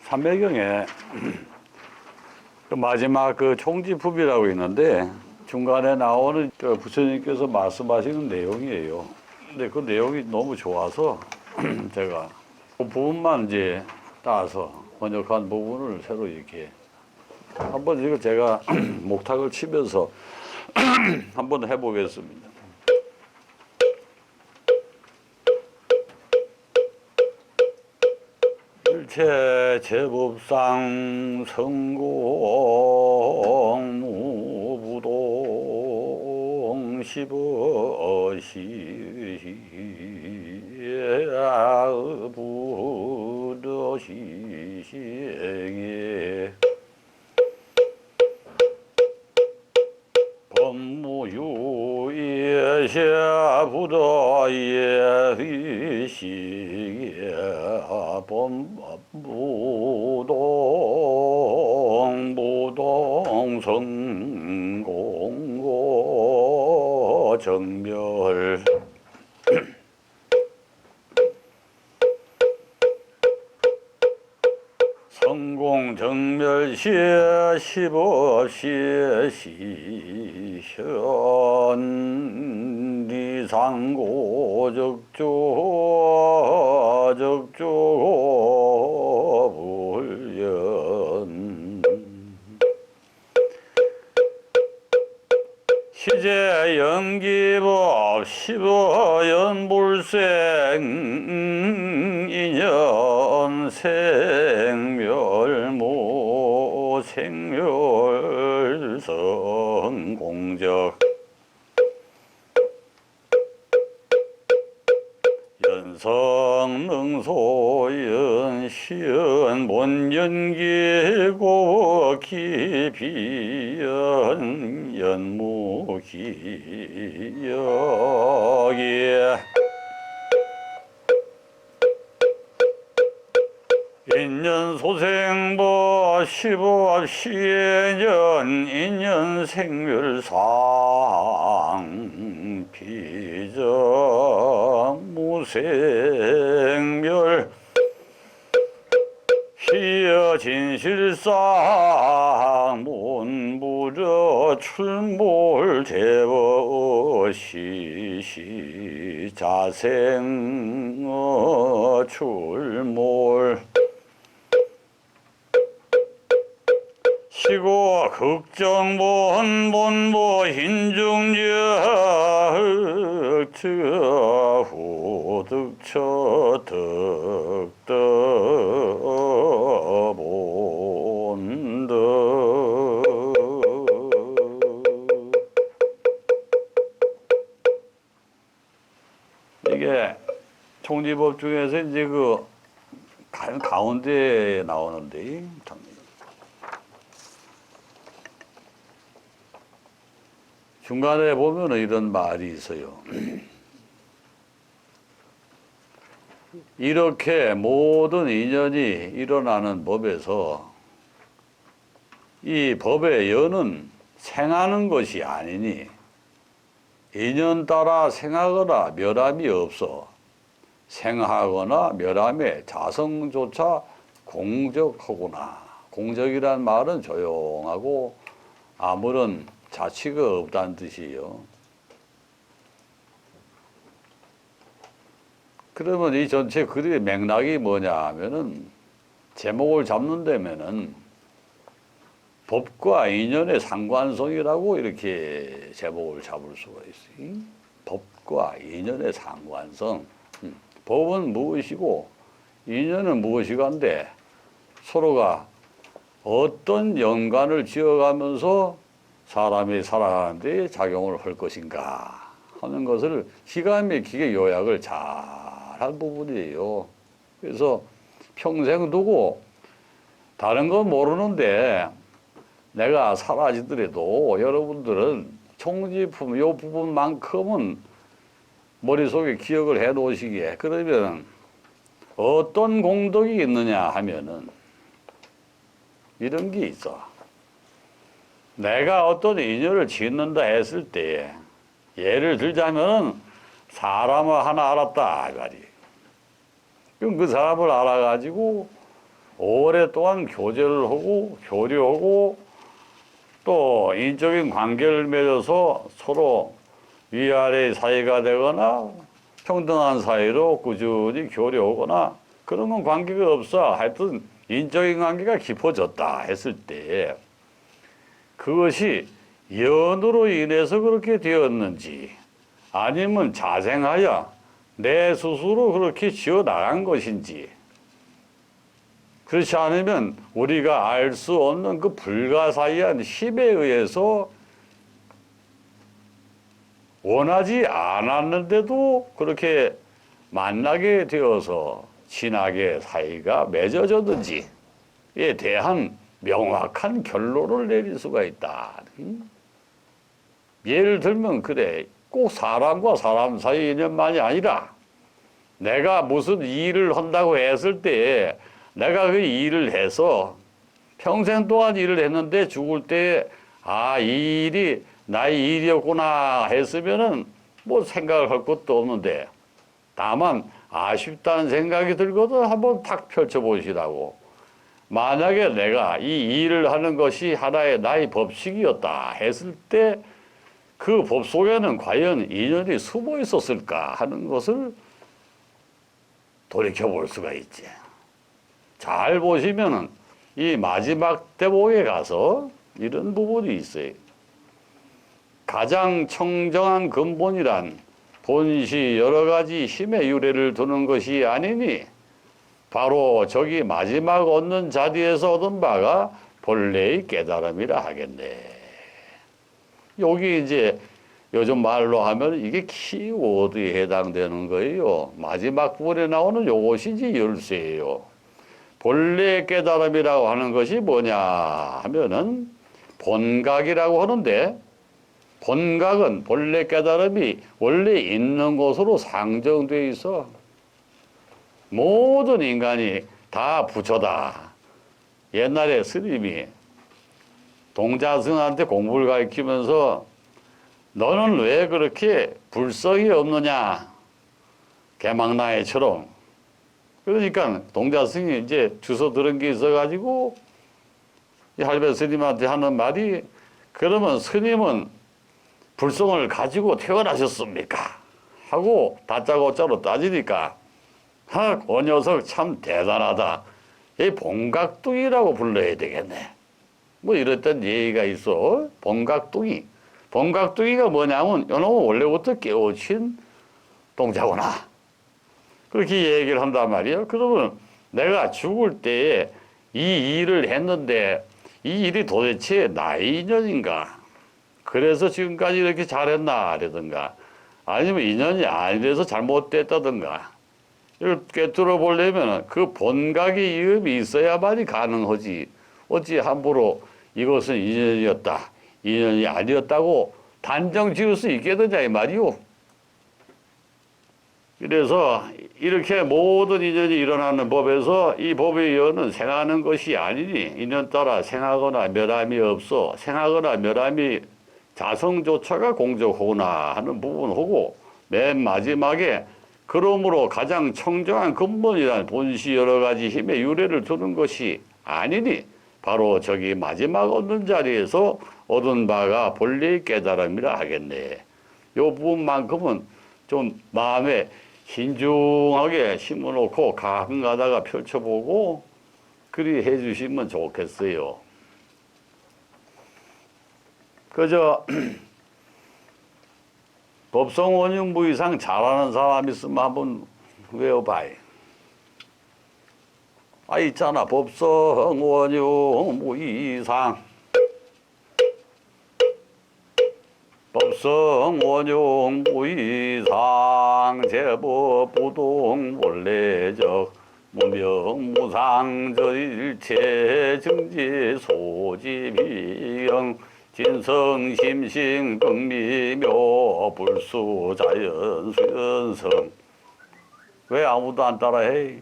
삼매경에 그 마지막 그 총지품이라고 있는데 중간에 나오는 그 부처님께서 말씀하시는 내용이에요. 근데 그 내용이 너무 좋아서 제가 그 부분만 이제 따서 번역한 부분을 새로 이렇게 한번 이거 제가 목탁을 치면서 한번 해보겠습니다. 일체 제법상 성공 무부동 시버시야부더시시에 법무유예샤부더예휘시에 무동성공고 정멸 성공정멸시에 시법시에 시현리상고 적조적조불연 시제연기법 시버연불생 인연생멸모 생멸성공적 연성능소연 시연 본연기고 기비연 연무기여기 인연소생보 시법시년 인연생멸상 비정무생멸 희여진실상 문부저 출몰 제버시시 자생 출몰 시고 극정본본보 흰중적 후득처 득득본득 이게 총지법 중에서 이제 그 가운데에 나오는데 중간에 보면은 이런 말이 있어요. 이렇게 모든 인연이 일어나는 법에서 이 법의 연은 생하는 것이 아니니 인연 따라 생하거나 멸함이 없어 생하거나 멸함에 자성조차 공적하구나. 공적이란 말은 조용하고 아무런 자취가 없다는 뜻이에요. 그러면 이 전체 글의 맥락이 뭐냐 하면은 제목을 잡는다면은 법과 인연의 상관성이라고 이렇게 제목을 잡을 수가 있어요. 법과 인연의 상관성. 법은 무엇이고 인연은 무엇이간데 서로가 어떤 연관을 지어가면서 사람이 살아가는 데 작용을 할 것인가 하는 것을 기가 막히게 요약을 잘 한 부분이에요. 그래서 평생 두고 다른 건 모르는데 내가 사라지더라도 여러분들은 총지품 요 부분만큼은 머릿속에 기억을 해 놓으시기에 그러면 어떤 공덕이 있느냐 하면은 이런 게 있어. 내가 어떤 인연을 짓는다 했을 때 예를 들자면 사람을 하나 알았다 이 말이에요. 그럼 그 사람을 알아가지고 오랫동안 교제를 하고 교류하고 또 인적인 관계를 맺어서 서로 위아래 사이가 되거나 평등한 사이로 꾸준히 교류하거나 그런 건 관계가 없어. 하여튼 인적인 관계가 깊어졌다 했을 때 그것이 연으로 인해서 그렇게 되었는지 아니면 자생하여 내 스스로 그렇게 지어 나간 것인지 그렇지 않으면 우리가 알 수 없는 그 불가사의한 힘에 의해서 원하지 않았는데도 그렇게 만나게 되어서 친하게 사이가 맺어졌는지에 대한 명확한 결론을 내릴 수가 있다. 예를 들면 그래. 꼭 사람과 사람 사이 인연만이 아니라 내가 무슨 일을 한다고 했을 때 내가 그 일을 해서 평생 동안 일을 했는데 죽을 때 아, 이 일이 나의 일이었구나 했으면은 뭐 생각을 할 것도 없는데 다만 아쉽다는 생각이 들거든 한번 탁 펼쳐보시라고. 만약에 내가 이 일을 하는 것이 하나의 나의 법칙이었다 했을 때 그 법 속에는 과연 인연이 숨어 있었을까 하는 것을 돌이켜볼 수가 있지. 잘 보시면은 이 마지막 대목에 가서 이런 부분이 있어요. 가장 청정한 근본이란 본시 여러 가지 힘의 유래를 두는 것이 아니니 바로 저기 마지막 얻는 자리에서 얻은 바가 본래의 깨달음이라 하겠네. 여기 이제 요즘 말로 하면 이게 키워드에 해당되는 거예요. 마지막 부분에 나오는 요것이 이제 열쇠예요. 본래 깨달음이라고 하는 것이 뭐냐 하면은 본각이라고 하는데 본각은 본래 깨달음이 원래 있는 곳으로 상정되어 있어. 모든 인간이 다 부처다. 옛날에 스님이 동자승한테 공부를 가르치면서 너는 왜 그렇게 불성이 없느냐 개망나해처럼. 그러니까 동자승이 이제 주워 들은 게 있어가지고 이 할배 스님한테 하는 말이 그러면 스님은 불성을 가지고 태어나셨습니까? 하고 다짜고짜로 따지니까 그 녀석 참 대단하다. 이 본각뚱이라고 불러야 되겠네. 뭐 이랬던 얘기가 있어. 본각뚱이. 본각뚱이가 뭐냐면 이놈은 원래부터 깨우친 동자구나. 그렇게 얘기를 한단 말이에요. 그러면 내가 죽을 때에 이 일을 했는데 이 일이 도대체 나의 인연인가? 그래서 지금까지 이렇게 잘했나? 라든가 아니면 인연이 아니라서 잘못됐다든가 이걸 꿰뚫어 보려면 그 본각의 이음이 있어야만이 가능하지. 어찌 함부로 이것은 인연이었다, 인연이 아니었다고 단정 지을 수 있겠느냐 이 말이오. 그래서 이렇게 모든 인연이 일어나는 법에서 이 법의 이연은 생하는 것이 아니니 인연 따라 생하거나 멸함이 없어. 생하거나 멸함이 자성조차가 공적하구나 하는 부분하고 맨 마지막에 그러므로 가장 청정한 근본이란 본시 여러 가지 힘의 유래를 두는 것이 아니니 바로 저기 마지막 얻는 자리에서 얻은 바가 본래의 깨달음이라 하겠네. 요 부분만큼은 좀 마음에 신중하게 심어놓고 가끔 가다가 펼쳐보고 그리 해주시면 좋겠어요. 그저 법성원흉무이상 잘하는 사람 있으면 한번 외워봐요. 아 있잖아. 법성원흉무이상 법성원흉무이상 제법부동 원래적 무명무상저일체 증지 소지비영 진성심싱 극미묘 불수자연수연성. 왜 아무도 안 따라해?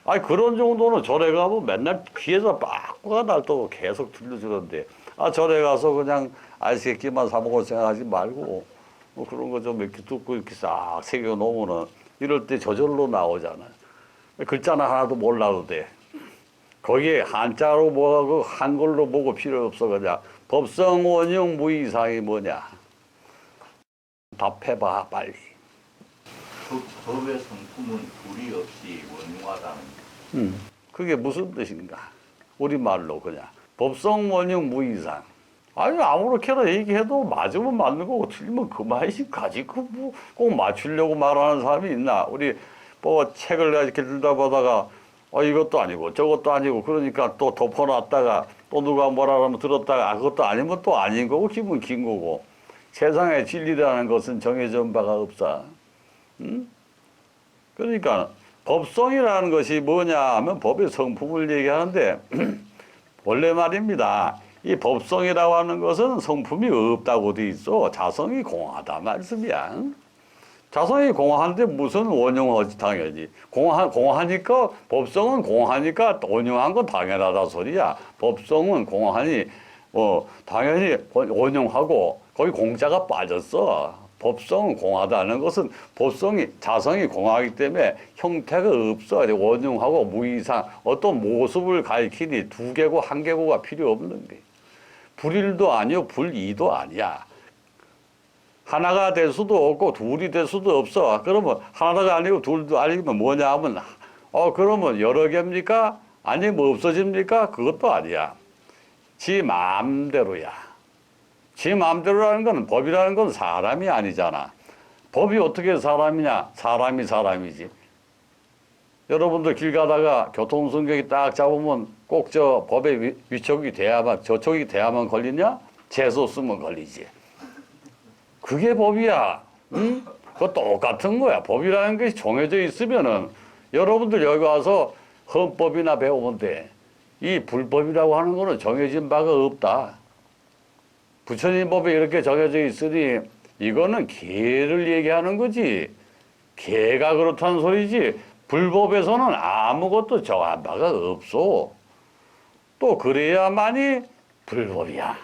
아니 그런 정도는 절에 가면 맨날 귀에서 빠꾸가 날도 계속 들려주는데 아 절에 가서 그냥 알새끼만 사 먹을 생각하지 말고 뭐 그런 거 좀 이렇게 듣고 이렇게 싹 새겨 놓으면은 이럴 때 저절로 나오잖아. 글자나 하나도 몰라도 돼. 거기에 한자로 뭐하고 한글로 보고 필요 없어 그냥 법성 원용 무이상이 뭐냐 답해봐 빨리. 법의 성품은 불이 없이 원흉하다는. 그게 무슨 뜻인가? 우리말로 그냥 법성 원용 무이상. 아니 아무렇게나 얘기해도 맞으면 맞는 거고 틀리면 그만이지 가지 그꼭 맞추려고 말하는 사람이 있나? 우리 뭐 책을 이렇게 들다 보다가 이것도 아니고 저것도 아니고 그러니까 또 덮어놨다가 또 누가 뭐라 하면 들었다가 그것도 아니면 또 아닌 거고 기분 긴 거고 세상에 진리라는 것은 정해진 바가 없어. 응? 그러니까 법성이라는 것이 뭐냐 하면 법의 성품을 얘기하는데 원래 말입니다. 이 법성이라고 하는 것은 성품이 없다고 돼 있어. 자성이 공하다 말씀이야. 자성이 공한데 무슨 원용하지 당연히. 공하니까 법성은 공하니까 원용한 건 당연하다 소리야. 법성은 공하니 당연히 원용하고 거기 공자가 빠졌어. 법성은 공하다는 것은 자성이 공하기 때문에 형태가 없어. 원흉하고 무이상 어떤 모습을 가리키니 두 개고 한 개고가 필요 없는 게. 불일도 아니요 불이도 아니야. 하나가 될 수도 없고 둘이 될 수도 없어. 그러면 하나가 아니고 둘도 아니면 뭐냐 하면 그러면 여러 개입니까? 아니면 없어집니까? 그것도 아니야. 지 마음대로야. 지 마음대로라는 건 법이라는 건 사람이 아니잖아. 법이 어떻게 사람이냐? 사람이 사람이지. 여러분들 길 가다가 교통순경이 딱 잡으면 꼭 저 법의 위촉이 돼야만 저촉이 돼야만 걸리냐? 재수 쓰면 걸리지. 그게 법이야. 응? 그거 똑같은 거야. 법이라는 것이 정해져 있으면은 여러분들 여기 와서 헌법이나 배우면 돼. 이 불법이라고 하는 거는 정해진 바가 없다. 부처님 법에 이렇게 정해져 있으니 이거는 개를 얘기하는 거지. 개가 그렇다는 소리지. 불법에서는 아무것도 정한 바가 없어. 또 그래야만이 불법이야.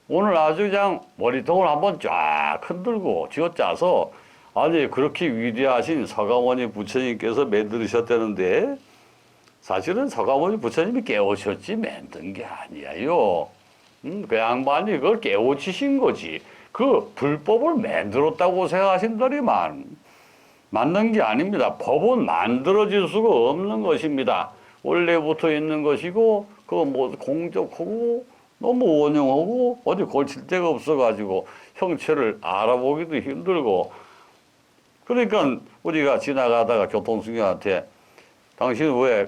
오늘 아주 그냥 머리통을 한번 쫙 흔들고 쥐어짜서 아니 그렇게 위대하신 서가모니 부처님께서 만드셨다는데 사실은 서가모니 부처님이 깨우쳤지 만든 게 아니에요. 그 양반이 그걸 깨우치신 거지. 그 불법을 만들었다고 생각하신다리만 맞는 게 아닙니다. 법은 만들어질 수가 없는 것입니다. 원래부터 있는 것이고 그거 뭐 공적하고 너무 원용하고 어디 걸칠 데가 없어가지고 형체를 알아보기도 힘들고 그러니까 우리가 지나가다가 교통수경한테 당신 왜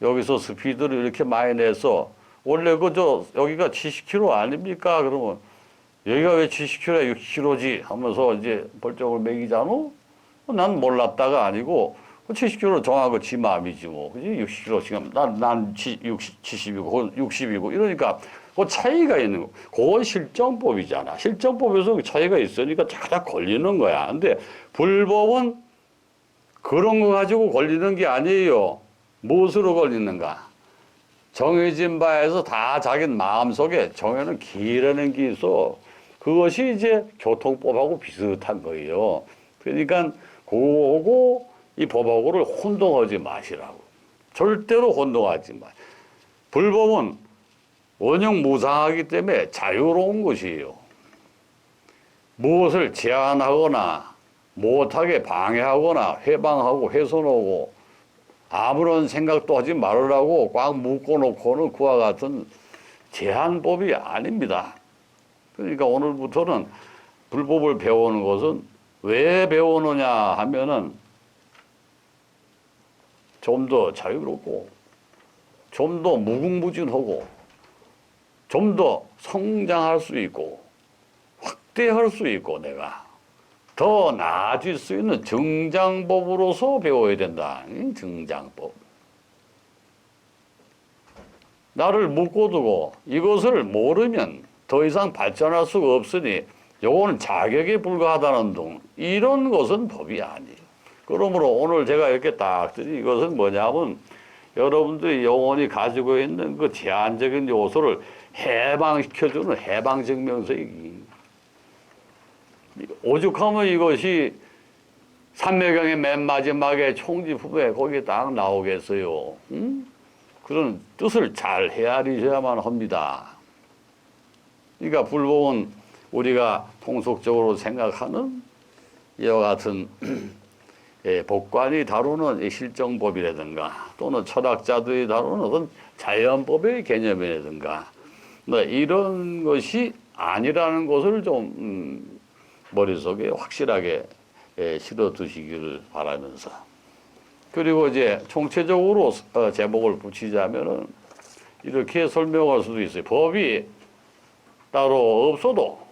여기서 스피드를 이렇게 많이 내서 원래 여기가 70km 아닙니까? 그러면 여기가 왜 70km야 60km지 하면서 이제 벌쩍을 매기잖아? 난 몰랐다가 아니고 70km 정한 거 지 마음이지 뭐. 그지? 60km 지금 난 70이고 그건 60이고 이러니까 그 차이가 있는 거. 그건 실정법이잖아. 실정법에서 차이가 있으니까 자꾸 걸리는 거야. 근데 불법은 그런 거 가지고 걸리는 게 아니에요. 무엇으로 걸리는가? 정해진 바에서 다 자기 마음속에 정해놓은 기라는 게 있어. 그것이 이제 교통법하고 비슷한 거예요. 그러니까 그거하고 이 법하고를 혼동하지 마시라고. 절대로 혼동하지 마. 불법은 원형 무상하기 때문에 자유로운 것이에요. 무엇을 제한하거나 못하게 방해하거나 회방하고 훼손하고 아무런 생각도 하지 말으라고 꽉 묶어놓고는 그와 같은 제한법이 아닙니다. 그러니까 오늘부터는 불법을 배우는 것은 왜 배우느냐 하면은 좀 더 자유롭고 좀 더 무궁무진하고 좀 더 성장할 수 있고 확대할 수 있고 내가 더 나아질 수 있는 정장법으로서 배워야 된다. 정장법. 나를 묶어두고 이것을 모르면 더 이상 발전할 수가 없으니 요거는 자격에 불과하다는 등 이런 것은 법이 아니에요. 그러므로 오늘 제가 이렇게 딱 드린 이것은 뭐냐면 여러분들이 영혼이 가지고 있는 그 제한적인 요소를 해방시켜주는 해방증명서이기. 오죽하면 이것이 삼매경의 맨 마지막에 총지품에 거기 딱 나오겠어요. 응? 그런 뜻을 잘 헤아리셔야만 합니다. 그러니까 불법은 우리가 통속적으로 생각하는 이와 같은 법관이 다루는 이 실정법이라든가 또는 철학자들이 다루는 어떤 자연법의 개념이라든가 이런 것이 아니라는 것을 좀 머릿속에 확실하게 실어 두시기를 바라면서, 그리고 이제 총체적으로 제목을 붙이자면은 이렇게 설명할 수도 있어요. 법이 따로 없어도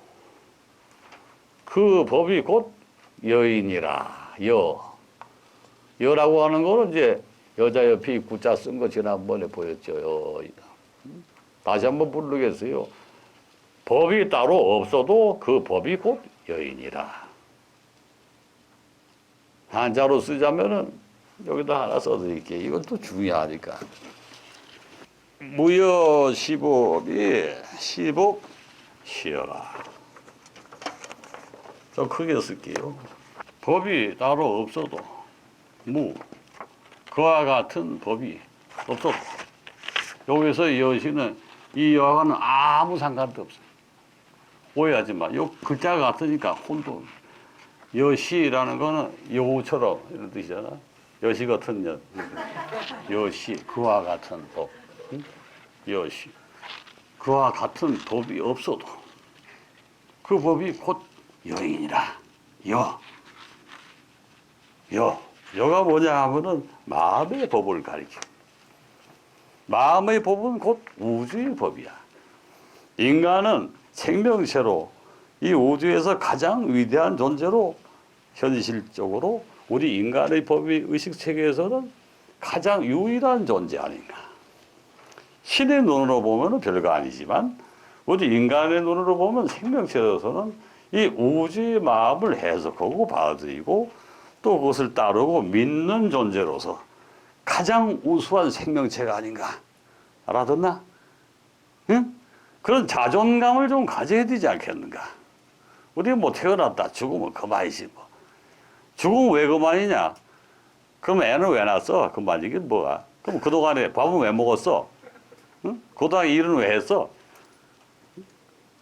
그 법이 곧 여인이라. 여라고 하는 거는 이제 여자 옆에 구자 쓴 거 지난번에 보였죠. 다시 한번 부르겠어요. 법이 따로 없어도 그 법이 곧 여인이라. 한자로 쓰자면은 여기다 하나 써드릴게요. 이것도 중요하니까. 무여시법이 시복 시여라. 더 크게 쓸게요. 법이 따로 없어도 그와 같은 법이 없어도, 여기서 여시는 이 여와는 아무 상관도 없어요. 오해하지 마. 요 글자가 같으니까 혼돈. 여시라는 거는 여우처럼 이런 뜻이잖아. 여시 같은 여. 여시, 그와 같은 법. 여시. 그와 같은 법이 없어도 그 법이 곧 여인이라. 여가 뭐냐 하면은 마음의 법을 가리켜. 마음의 법은 곧 우주의 법이야. 인간은 생명체로 이 우주에서 가장 위대한 존재로 현실적으로 우리 인간의 법의 의식체계에서는 가장 유일한 존재 아닌가. 신의 눈으로 보면 별거 아니지만 우리 인간의 눈으로 보면 생명체로서는 이 우주의 마음을 해석하고 받아들이고 또 그것을 따르고 믿는 존재로서 가장 우수한 생명체가 아닌가. 알아듣나? 응? 그런 자존감을 좀 가져야 되지 않겠는가. 우리가 뭐 태어났다 죽으면 그만이지 뭐. 죽으면 왜 그만이냐? 그럼 애는 왜 낳았어? 그만이게 뭐야? 그럼 그동안에 밥은 왜 먹었어? 응? 그동안 일은 왜 했어?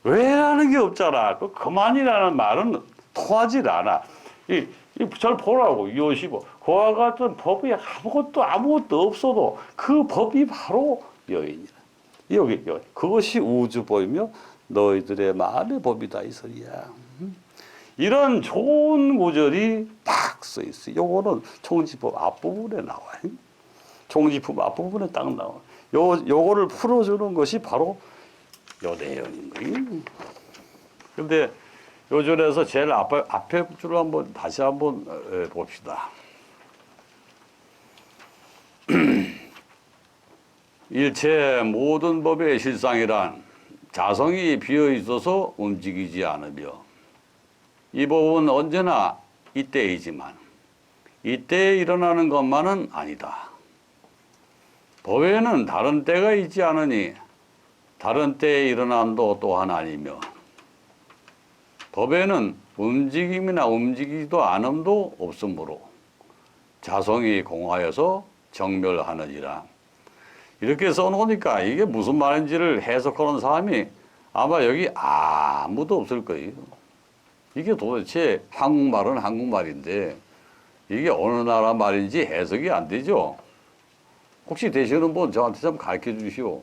왜라는 게 없잖아. 그 그만이라는 말은 통하지 않아. 잘 보라고. 요시보. 그와 같은 법이 아무것도 없어도 그 법이 바로 여인이라. 여기. 그것이 우주법이며 너희들의 마음의 법이다. 이 소리야. 이런 좋은 구절이 딱 써 있어. 요거는 총지법 앞부분에 나와요. 총지법 앞부분에 딱 나와. 요거를 풀어주는 것이 바로 요 내용인 거예요. 근데 요 절에서 제일 앞에 줄을 한번 다시 한번 봅시다. 일체 모든 법의 실상이란 자성이 비어 있어서 움직이지 않으며, 이 법은 언제나 이때이지만 이때에 일어나는 것만은 아니다. 법에는 다른 때가 있지 않으니 다른 때에 일어남도 또한 아니며, 법에는 움직임이나 움직이지도 않음도 없으므로 자성이 공하여서 정멸하느니라. 이렇게 써놓으니까 이게 무슨 말인지를 해석하는 사람이 아마 여기 아무도 없을 거예요. 이게 도대체 한국말은 한국말인데 이게 어느 나라 말인지 해석이 안 되죠. 혹시 되시는 분 저한테 좀 가르쳐 주시오.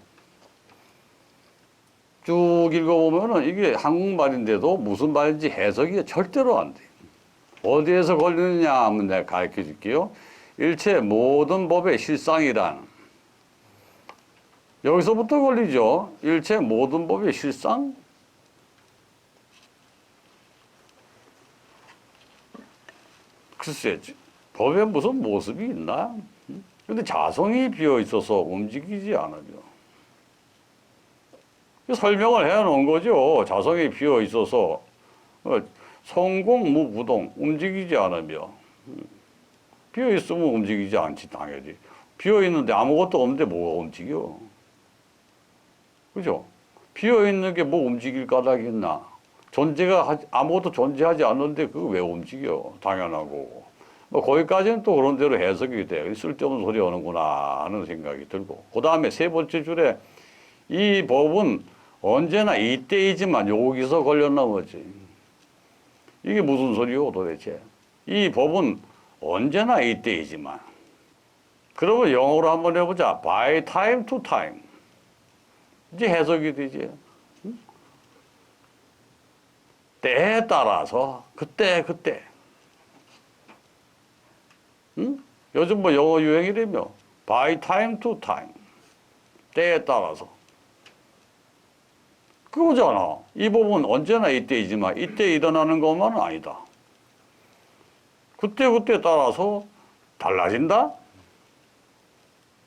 쭉 읽어보면은 이게 한국말인데도 무슨 말인지 해석이 절대로 안 돼. 어디에서 걸리느냐 하면 내가 가르쳐 줄게요. 일체 모든 법의 실상이란, 여기서부터 걸리죠. 일체 모든 법의 실상? 글쎄, 법에 무슨 모습이 있나? 근데 자성이 비어 있어서 움직이지 않으며. 설명을 해 놓은 거죠. 자성이 비어 있어서 성공무부동, 움직이지 않으며. 비어 있으면 움직이지 않지, 당연히. 비어 있는데 아무것도 없는데 뭐가 움직여? 그죠? 비어 있는 게 뭐 움직일 까닭이 있나? 아무것도 존재하지 않는데 그거 왜 움직여? 당연하고. 뭐 거기까지는 또 그런 대로 해석이 돼. 쓸데없는 소리 하는구나 하는 생각이 들고. 그 다음에 세 번째 줄에 이 법은 언제나 이때이지만 여기서 걸려 넘어지. 이게 무슨 소리요 도대체? 이 법은 언제나 이때이지만. 그러면 영어로 한번 해보자. by time to time. 이제 해석이 되지. 때에 따라서 그때. 응? 요즘 뭐 영어 유행이라며. by time to time. 때에 따라서. 그거잖아. 이 법은 언제나 이때이지만 이때 일어나는 것만은 아니다. 그때 따라서 달라진다?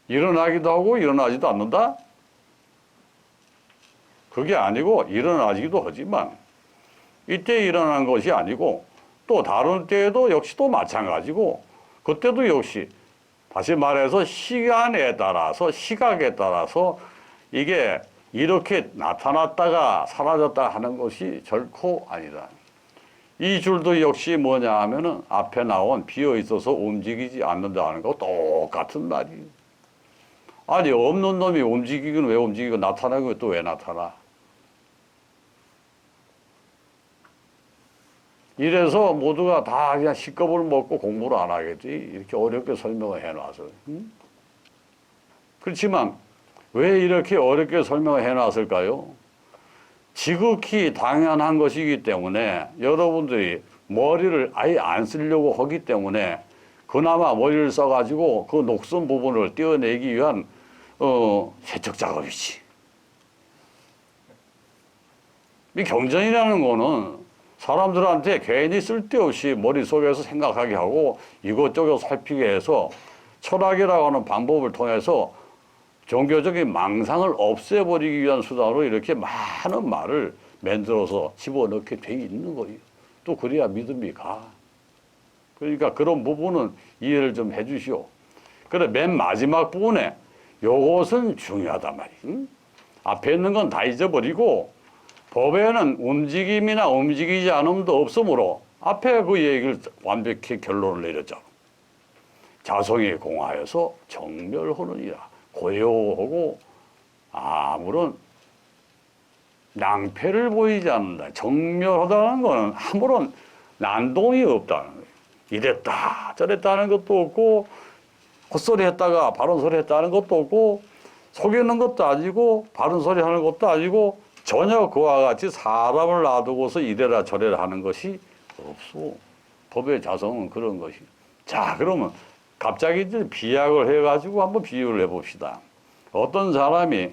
일어나기도 하고 일어나지도 않는다? 그게 아니고 일어나기도 하지만 이때 일어나는 것이 아니고 또 다른 때에도 역시 또 마찬가지고 그때도 역시 다시 말해서 시간에 따라서 시각에 따라서 이게 이렇게 나타났다가 사라졌다 하는 것이 결코 아니다. 이 줄도 역시 뭐냐 하면은 앞에 나온 비어 있어서 움직이지 않는다는 거 똑같은 말이에요. 아니 없는 놈이 움직이긴 왜 움직이고 나타나는 건 또 왜 나타나? 이래서 모두가 다 그냥 식겁을 먹고 공부를 안 하겠지. 이렇게 어렵게 설명을 해놔서. 응? 그렇지만 왜 이렇게 어렵게 설명을 해놨을까요? 지극히 당연한 것이기 때문에 여러분들이 머리를 아예 안 쓰려고 하기 때문에 그나마 머리를 써가지고 그 녹슨 부분을 떼어내기 위한 세척 작업이지. 이 경전이라는 거는 사람들한테 괜히 쓸데없이 머릿속에서 생각하게 하고 이것저것 살피게 해서 철학이라고 하는 방법을 통해서 종교적인 망상을 없애버리기 위한 수단으로 이렇게 많은 말을 만들어서 집어넣게 돼 있는 거예요. 또 그래야 믿음이 가. 그러니까 그런 부분은 이해를 좀 해주시오. 그래 맨 마지막 부분에 요것은 중요하단 말이에요. 응? 앞에 있는 건 다 잊어버리고 법에는 움직임이나 움직이지 않음도 없으므로 앞에 그 얘기를 완벽히 결론을 내렸죠. 자성에 공하여서 정멸하느니라. 고요하고 아무런 낭패를 보이지 않는다. 정멸하다는 것은 아무런 난동이 없다는 거예요. 이랬다 저랬다는 것도 없고 헛소리 했다가 바른 소리 했다는 것도 없고 속이는 것도 아니고 바른 소리 하는 것도 아니고 전혀 그와 같이 사람을 놔두고서 이래라 저래라 하는 것이 없어. 법의 자성은 그런 것이. 자 그러면 갑자기 이제 비약을 해가지고 한번 비유를 해봅시다. 어떤 사람이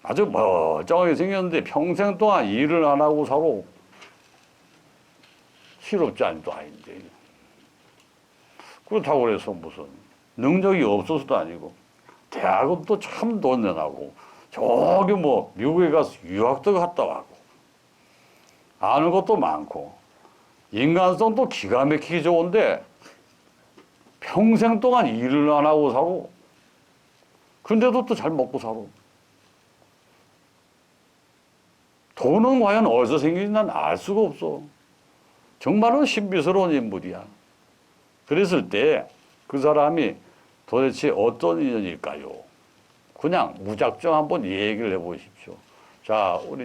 아주 멀쩡하게 생겼는데 평생 동안 일을 안 하고 살고 실업지 않도 아닌데 그렇다고 그래서 무슨 능력이 없어서도 아니고 대학은 참 돈 내나고 저기 뭐 미국에 가서 유학도 갔다 와고 아는 것도 많고 인간성도 기가 막히게 좋은데 평생 동안 일을 안 하고 살고 근데도 또 잘 먹고 살고 돈은 과연 어디서 생긴지 난 알 수가 없어. 정말로 신비스러운 인물이야. 그랬을 때 그 사람이 도대체 어떤 인연일까요? 그냥 무작정 한번 얘기를 해보십시오. 자, 우리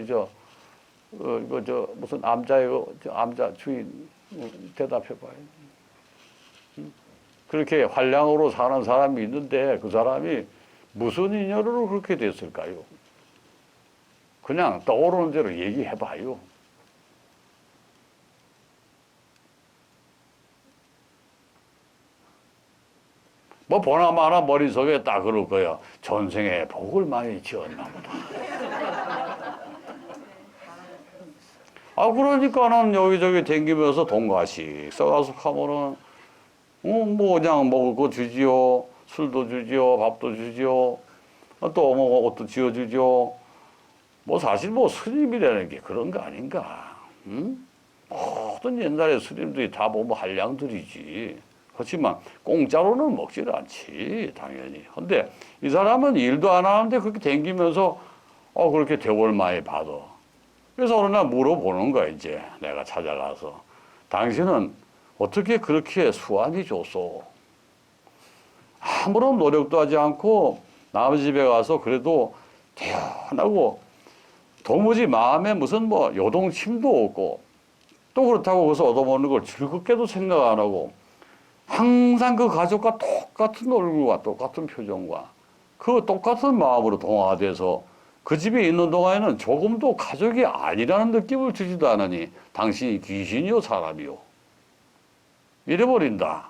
무슨 암자예요? 암자 주인 대답해봐요. 그렇게 활량으로 사는 사람이 있는데 그 사람이 무슨 인연으로 그렇게 됐을까요? 그냥 떠오르는 대로 얘기해봐요. 뭐 보나마나 머릿속에 딱 그럴 거야. 전생에 복을 많이 지었나 보다. 그러니까는 여기저기 댕기면서 돈가씩 써가서 하면은 뭐 그냥 먹을 거 주지요. 술도 주지요. 밥도 주지요. 또 뭐 옷도 지어주지요. 뭐 사실 뭐 스님이라는 게 그런 거 아닌가. 응? 모든 옛날에 스님들이 다 보면 한량들이지. 그렇지만 공짜로는 먹지를 않지 당연히. 근데 이 사람은 일도 안 하는데 그렇게 댕기면서 그렇게 대월 많이 받아. 그래서 어느 날 물어보는 거야 이제 내가 찾아가서 당신은 어떻게 그렇게 수완이 좋소? 아무런 노력도 하지 않고 남의 집에 가서 그래도 태연하고 도무지 마음에 무슨 뭐 요동침도 없고 또 그렇다고 거기서 얻어먹는 걸 즐겁게도 생각 안 하고 항상 그 가족과 똑같은 얼굴과 똑같은 표정과 그 똑같은 마음으로 동화돼서 그 집에 있는 동안에는 조금도 가족이 아니라는 느낌을 주지도 않으니 당신이 귀신이요 사람이요 이래버린다.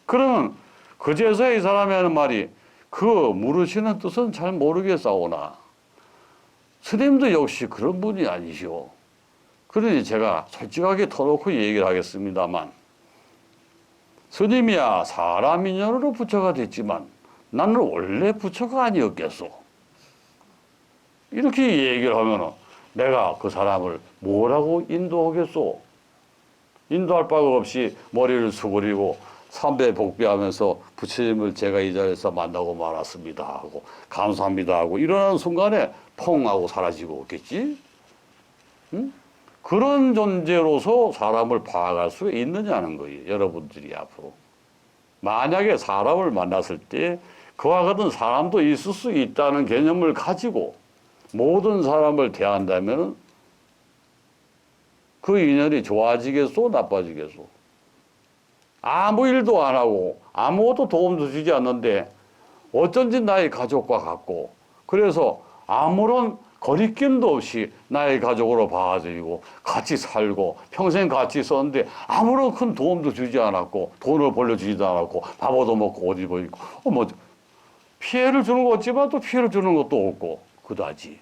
그러면 그제서야 이 사람이 하는 말이 그 물으시는 뜻은 잘 모르겠사오나 스님도 역시 그런 분이 아니시오. 그러니 제가 솔직하게 터놓고 얘기를 하겠습니다만 스님이야 사람 인연으로 부처가 됐지만 나는 원래 부처가 아니었겠소. 이렇게 얘기를 하면은 내가 그 사람을 뭐라고 인도하겠소? 인도할 바가 없이 머리를 수그리고 삼배복비하면서 부처님을 제가 이 자리에서 만나고 말았습니다 하고 감사합니다 하고 일어나는 순간에 펑 하고 사라지고 없겠지? 응? 그런 존재로서 사람을 파악할 수 있느냐는 거예요. 여러분들이 앞으로. 만약에 사람을 만났을 때 그와 같은 사람도 있을 수 있다는 개념을 가지고 모든 사람을 대한다면 그 인연이 좋아지겠소, 나빠지겠소? 아무 일도 안 하고 아무것도 도움도 주지 않는데 어쩐지 나의 가족과 같고 그래서 아무런 거리낌도 없이 나의 가족으로 봐주고 같이 살고 평생 같이 있었는데 아무런 큰 도움도 주지 않았고 돈을 벌려주지도 않았고 밥 얻어먹고 옷 입고 뭐 피해를 주는 것 같지만 또 피해를 주는 것도 없고 그다지.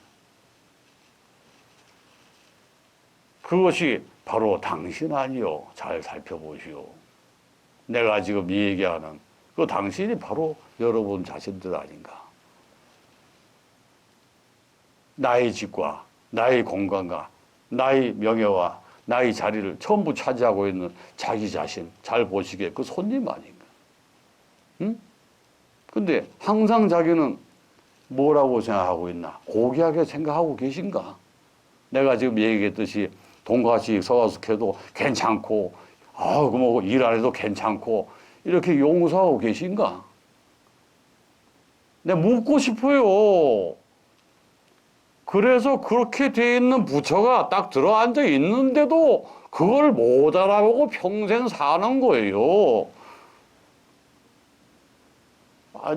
그것이 바로 당신 아니요. 잘 살펴보시오. 내가 지금 얘기하는 그 당신이 바로 여러분 자신들 아닌가. 나의 집과 나의 공간과 나의 명예와 나의 자리를 전부 차지하고 있는 자기 자신 잘 보시게 그 손님 아닌가. 응? 근데 항상 자기는 뭐라고 생각하고 있나? 고귀하게 생각하고 계신가? 내가 지금 얘기했듯이 돈가시 서가숙해도 괜찮고 뭐 일 안 해도 괜찮고 이렇게 용서하고 계신가? 내가 묻고 싶어요. 그래서 그렇게 돼 있는 부처가 딱 들어앉아 있는데도 그걸 못 알아보고 평생 사는 거예요.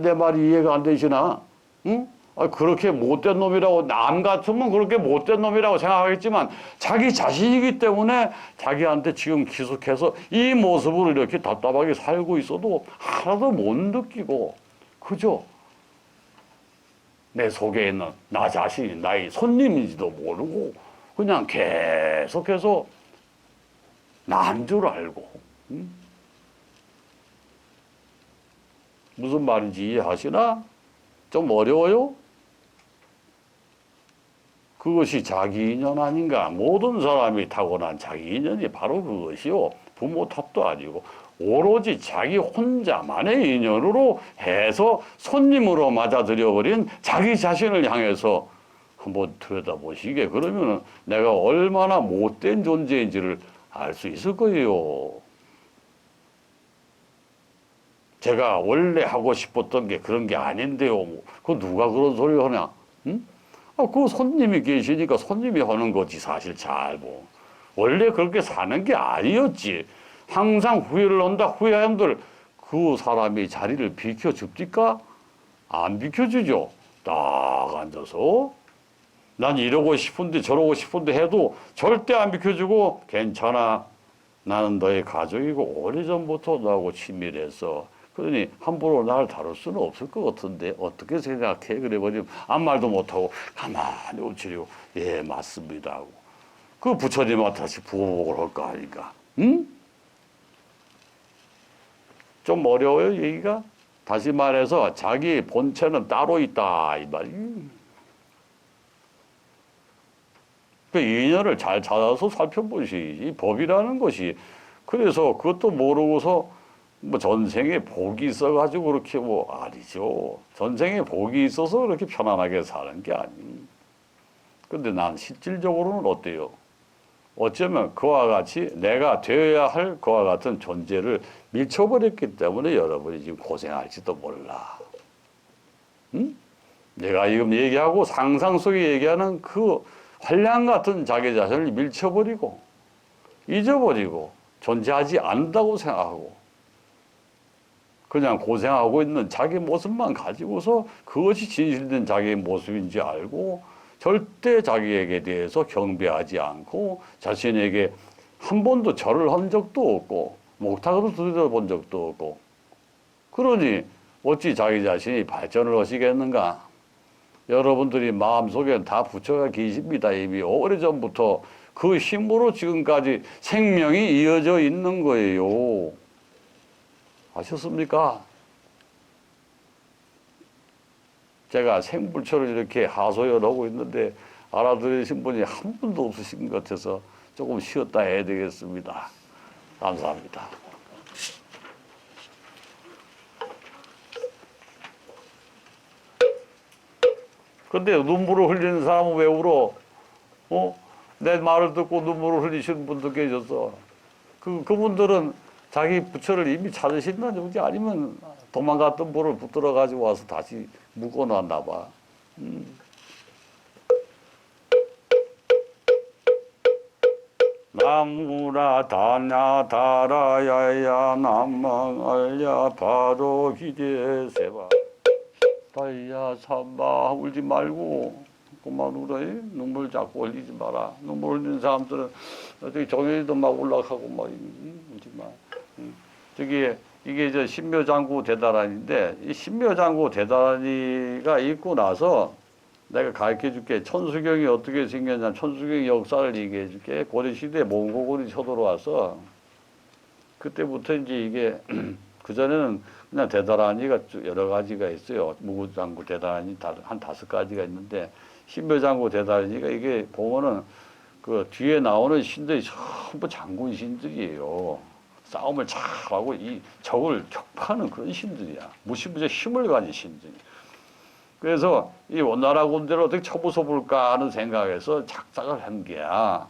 내 말이 이해가 안 되시나? 응? 그렇게 못된 놈이라고, 남 같으면 그렇게 못된 놈이라고 생각하겠지만 자기 자신이기 때문에 자기한테 지금 기숙해서 이 모습을 이렇게 답답하게 살고 있어도 하나도 못 느끼고, 그죠? 내 속에 있는 나 자신이 나의 손님인지도 모르고 그냥 계속해서 난 줄 알고. 응? 무슨 말인지 이해하시나? 좀 어려워요? 그것이 자기 인연 아닌가? 모든 사람이 타고난 자기 인연이 바로 그것이요. 부모 탓도 아니고 오로지 자기 혼자만의 인연으로 해서 손님으로 맞아들여버린 자기 자신을 향해서 한번 들여다보시게. 그러면 내가 얼마나 못된 존재인지를 알 수 있을 거예요. 제가 원래 하고 싶었던 게 그런 게 아닌데요. 그 누가 그런 소리 하냐? 응? 그 손님이 계시니까 손님이 하는 거지 사실 잘 뭐. 원래 그렇게 사는 게 아니었지. 항상 후회를 한다. 후회한들 그 사람이 자리를 비켜줍니까? 안 비켜주죠. 딱 앉아서 난 이러고 싶은데 저러고 싶은데 해도 절대 안 비켜주고 괜찮아. 나는 너의 가족이고 오래전부터 너하고 친밀해서 그러니 함부로 날 다룰 수는 없을 것 같은데 어떻게 생각해? 그래 버리면 아무 말도 못하고 가만히 엎치리고 예 맞습니다 하고 그 부처님한테 다시 부보복을 할 거 아닌가? 응? 좀 어려워요 얘기가? 다시 말해서 자기 본체는 따로 있다 이 말이. 그 인연을 잘 찾아서 살펴보시지. 법이라는 것이. 그래서 그것도 모르고서 뭐 전생에 복이 있어가지고 그렇게 뭐 아니죠. 전생에 복이 있어서 그렇게 편안하게 사는 게 아니. 근데 난 실질적으로는 어때요? 어쩌면 그와 같이 내가 되어야 할 그와 같은 존재를 밀쳐버렸기 때문에 여러분이 지금 고생할지도 몰라. 응? 내가 지금 얘기하고 상상 속에 얘기하는 그 환랑 같은 자기 자신을 밀쳐버리고 잊어버리고 존재하지 않는다고 생각하고 그냥 고생하고 있는 자기 모습만 가지고서 그것이 진실된 자기의 모습인지 알고 절대 자기에게 대해서 경배하지 않고 자신에게 한 번도 절을 한 적도 없고 목탁으로 들여본 적도 없고 그러니 어찌 자기 자신이 발전을 하시겠는가? 여러분들이 마음속에 다 붙여가 계십니다. 이미 오래전부터 그 힘으로 지금까지 생명이 이어져 있는 거예요. 아셨습니까? 제가 생불초를 이렇게 하소연하고 있는데 알아들으신 분이 한 분도 없으신 것 같아서 조금 쉬었다 해야 되겠습니다. 감사합니다. 근데 눈물을 흘리는 사람은 왜 울어? 내 말을 듣고 눈물을 흘리시는 분도 계셔서 그분들은 자기 부처를 이미 찾으신다는 얘기지 아니면 도망갔던 불을 붙들어 가지고 와서 다시 묶어놨나 봐. 나무라 다냐 다라야야 남망알야 바로 기대세바 다야 삼바 울지 말고 그만 울어. 눈물 자꾸 흘리지 마라. 눈물 흘리는 사람들은 저기 종현이도 막 올라가고 막 울지 마. 저기 이게 저 신묘장구 대다란인데 이 신묘장구 대다란이가 있고 나서 내가 가르쳐 줄게. 천수경이 어떻게 생겼냐. 천수경의 역사를 얘기해 줄게. 고려시대에 몽고군이 쳐들어와서 그때부터 이제 이게 그전에는 그냥 대다란이가 여러 가지가 있어요. 무구장구 대다란이 한 5가지가 있는데 신묘장구 대다란이가 이게 보면은 그 뒤에 나오는 신들이 전부 장군 신들이에요. 싸움을 잘하고 이 적을 격파하는 그런 신들이야. 무시무시한 힘을 가진 신들이. 그래서 이 원나라 군대를 어떻게 쳐부숴 볼까 하는 생각에서 작작을 한 게야.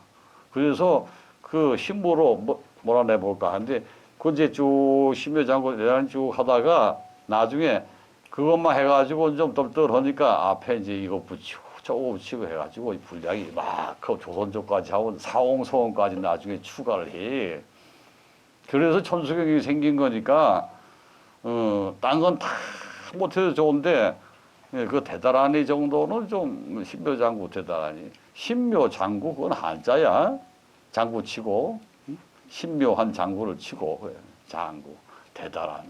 그래서 그 힘으로 몰아내볼까 하는데 그 이제 쭉 신묘장군 대단히 쭉 하다가 나중에 그것만 해가지고 좀 덜덜하니까 앞에 이제 이거 붙이고 저거 붙이고 해가지고 분량이 막 그 조선족까지 하고 사홍서원까지 나중에 추가를 해. 그래서 천수경이 생긴 거니까 딴 건 다 못해도 좋은데 그 대다란이 정도는 좀 신묘장구 대다란이. 신묘장구 그건 한자야. 장구 치고 신묘한 장구를 치고 장구 대다란.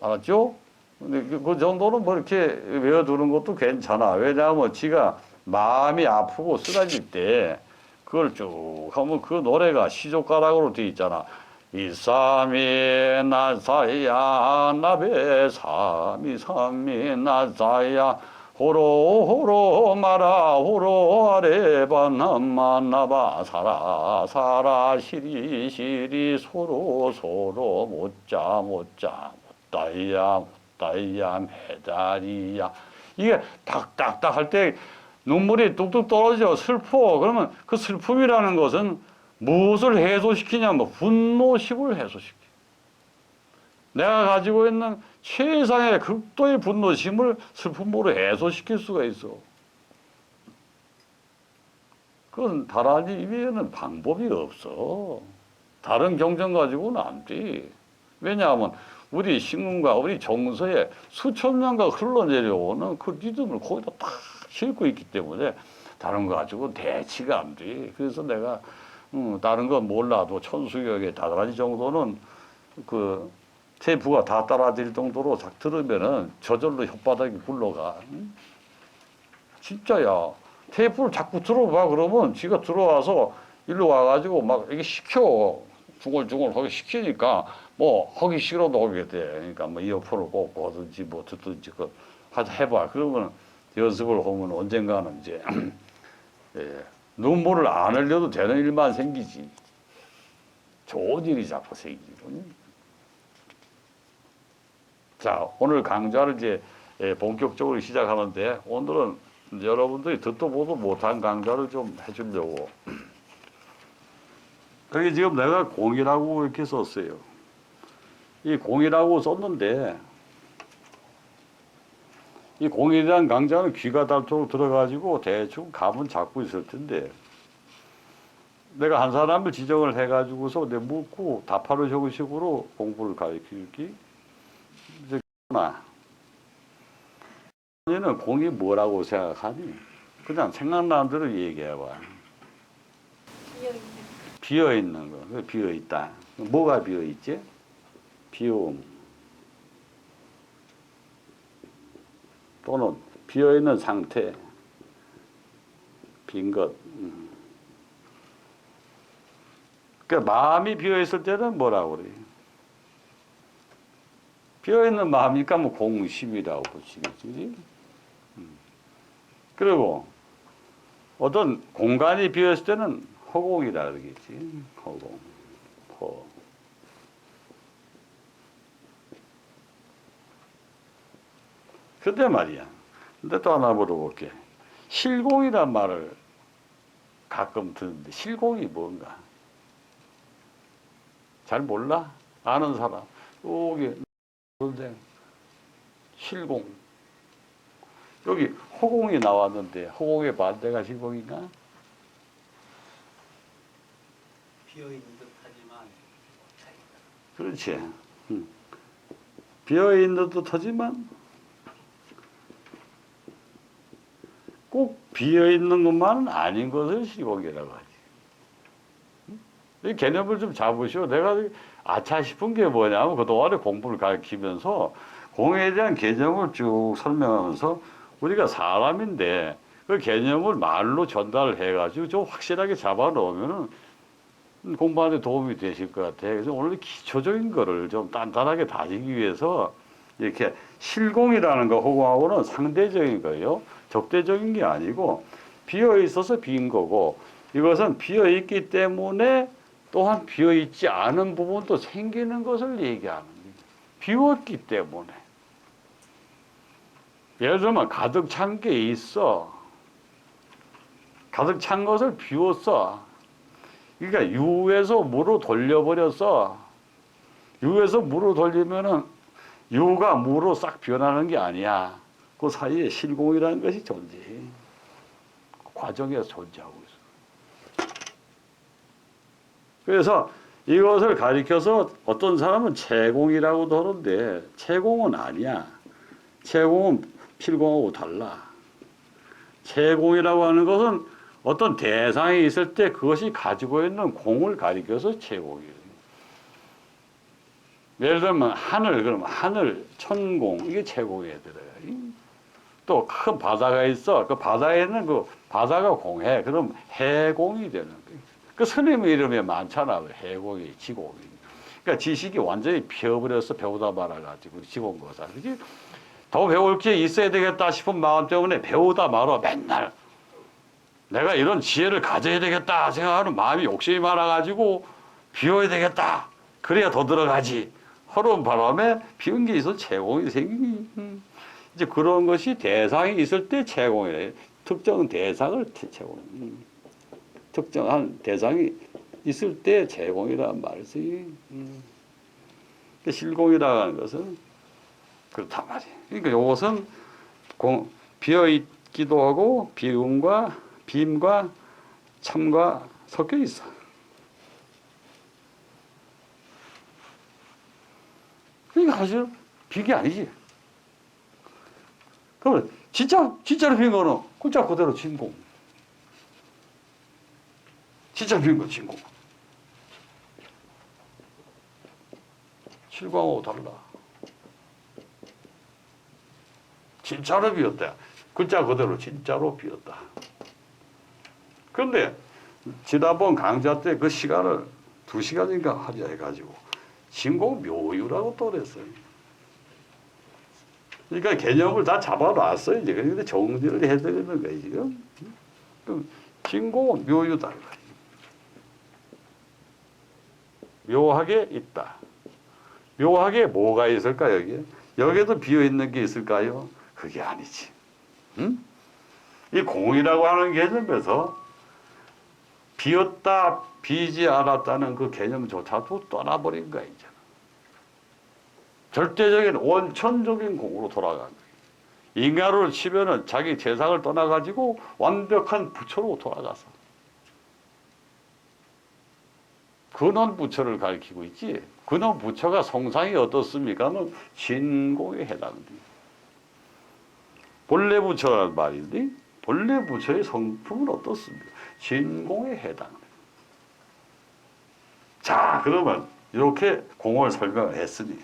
알았죠? 근데 그 정도는 뭐 이렇게 외워두는 것도 괜찮아. 왜냐하면 지가 마음이 아프고 쓰러질 때 그걸 쭉 하면 그 노래가 시조가락으로 돼 있잖아. 이삼이 나사야 나베 삼이 삼이 나사야 호로 호로 마라 호로 아래바 남마 나바 사라 사라 시리 시리 소로 소로 못자 못자 못다이야 못다이야 메다리야. 이게 딱딱딱 할 때 눈물이 뚝뚝 떨어져. 슬퍼. 그러면 그 슬픔이라는 것은 무엇을 해소시키냐면 분노심을 해소시켜. 내가 가지고 있는 최상의 극도의 분노심을 슬픔으로 해소시킬 수가 있어. 그건 다라니 이외에는 방법이 없어. 다른 경전 가지고는 안 돼. 왜냐하면 우리 신금과 우리 정서에 수천 년간 흘러내려오는 그 리듬을 거기다 딱 싣고 있기 때문에 다른 거 가지고 대치가 안 돼. 그래서 내가 다른 건 몰라도 천수경의 다다라니 정도는 그 테이프가 다 따라질 정도로 작 들으면은 저절로 혓바닥이 굴러가. 진짜야. 테이프를 자꾸 들어봐. 그러면 지가 들어와서 일로 와가지고 막 이게 시켜. 중얼중얼 하게 시키니까 뭐 하기 싫어도 하게 돼. 그러니까 뭐 이어폰을 꽂고 하든지 뭐 듣든지 그 해봐. 그러면 연습을 하면 언젠가는 이제 예, 눈물을 안 흘려도 되는 일만 생기지. 좋은 일이 자꾸 생기거든요. 자, 오늘 강좌를 이제 본격적으로 시작하는데 오늘은 여러분들이 듣도 보도 못한 강좌를 좀 해주려고 여기 지금 내가 공이라고 이렇게 썼어요. 이 공이라고 썼는데 이 공이라는 강자는 귀가 닳도록 들어가지고 대충 감은 잡고 있을 텐데 내가 한 사람을 지정을 해가지고서 내 묻고 답하는 형식으로 공부를 가르치기 이제 너는 공이 뭐라고 생각하니? 그냥 생각나는 대로 얘기해봐. 비어있는 거. 비어있다. 뭐가 비어있지? 비움. 또는 비어있는 상태. 빈 것. 그러니까 마음이 비어있을 때는 뭐라고 그래요? 비어있는 마음이니까 뭐 공심이라고 보시겠지. 그리고 어떤 공간이 비어있을 때는 허공이라 그러겠지. 허공. 허. 근데 말이야. 근데 또 하나 물어볼게. 실공이란 말을 가끔 듣는데 실공이 뭔가? 잘 몰라? 아는 사람. 여기 선생 실공. 여기 허공이 나왔는데 허공의 반대가 실공인가? 비어있는 듯하지만 그렇지. 비어있는 듯하지만 꼭 비어있는 것만은 아닌 것을 실공이라고 하지. 이 개념을 좀 잡으시오. 내가 아차 싶은 게 뭐냐면 그동안에 공부를 가르치면서 공에 대한 개념을 쭉 설명하면서 우리가 사람인데 그 개념을 말로 전달을 해가지고 좀 확실하게 잡아 놓으면은 공부하는 데 도움이 되실 것 같아. 그래서 오늘 기초적인 거를 좀 단단하게 다지기 위해서 이렇게 실공이라는 거 허공하고는 상대적인 거예요. 적대적인 게 아니고 비어 있어서 빈 거고 이것은 비어 있기 때문에 또한 비어 있지 않은 부분도 생기는 것을 얘기하는 거예요. 비웠기 때문에. 예를 들면 가득 찬 게 있어. 가득 찬 것을 비웠어. 그러니까 유에서 무로 돌려버렸어. 유에서 무로 돌리면은 유가 무로 싹 변하는 게 아니야. 그 사이에 실공이라는 것이 존재해. 과정에서 존재하고 있어. 그래서 이것을 가리켜서 어떤 사람은 채공이라고도 하는데 채공은 아니야. 채공은 필공하고 달라. 채공이라고 하는 것은 어떤 대상이 있을 때 그것이 가지고 있는 공을 가리켜서 채공이에요. 예를 들면 하늘, 그러면 하늘, 천공, 이게 채공에 들어요. 또 큰 바다가 있어. 그 바다에 있는 그 바다가 공해. 그럼 해공이 되는 거예요. 그 스님의 이름에 많잖아. 해공이, 지공이. 그러니까 지식이 완전히 피어버려서 배우다 말아가지고 지공거사. 그지? 더 배울 게 있어야 되겠다 싶은 마음 때문에 배우다 말아 맨날. 내가 이런 지혜를 가져야 되겠다 생각하는 마음이 욕심이 많아가지고 비워야 되겠다. 그래야 더 들어가지. 허로운 바람에 비운 게 있어 채공이 생기니. 이제 그런 것이 대상이 있을 때 채공이래. 특정 대상을 채공. 특정한 대상이 있을 때 채공이라는 말을 쓰지. 실공이라고 하는 것은 그렇단 말이에요. 그러니까 이것은 비어 있기도 하고 비움과 빔과 참과 섞여 있어. 그러니까 사실 빈게 아니지. 그러면 진짜로 빈 거는 글자 그대로 진공. 진짜 빈 거 진공. 실광하고 달라. 진짜로 비었다. 글자 그대로 진짜로 비었다. 그런데 지난번 강좌 때 그 시간을 2시간인가 하자 해가지고 진공 묘유라고 또 그랬어요. 그러니까 개념을 다 잡아놨어요. 이제. 그런데 정리를 해드리는 거예요, 지금. 진공은 묘유다. 묘하게 있다. 묘하게 뭐가 있을까, 여기에? 여기에도 비어있는 게 있을까요? 그게 아니지. 응? 이 공이라고 하는 개념에서 비었다 비지 않았다는 그 개념조차도 떠나버린 거야 이제. 절대적인 원천적인 공으로 돌아간 거예요. 인간으로 치면은 자기 재상을 떠나가지고 완벽한 부처로 돌아가서 근원 부처를 가리키고 있지. 근원 부처가 성상이 어떻습니까? 하면 진공에 해당됩니다. 본래 부처라는 말인데 본래 부처의 성품은 어떻습니까? 진공에 해당됩니다. 자, 그러면 이렇게 공을 설명을 했으니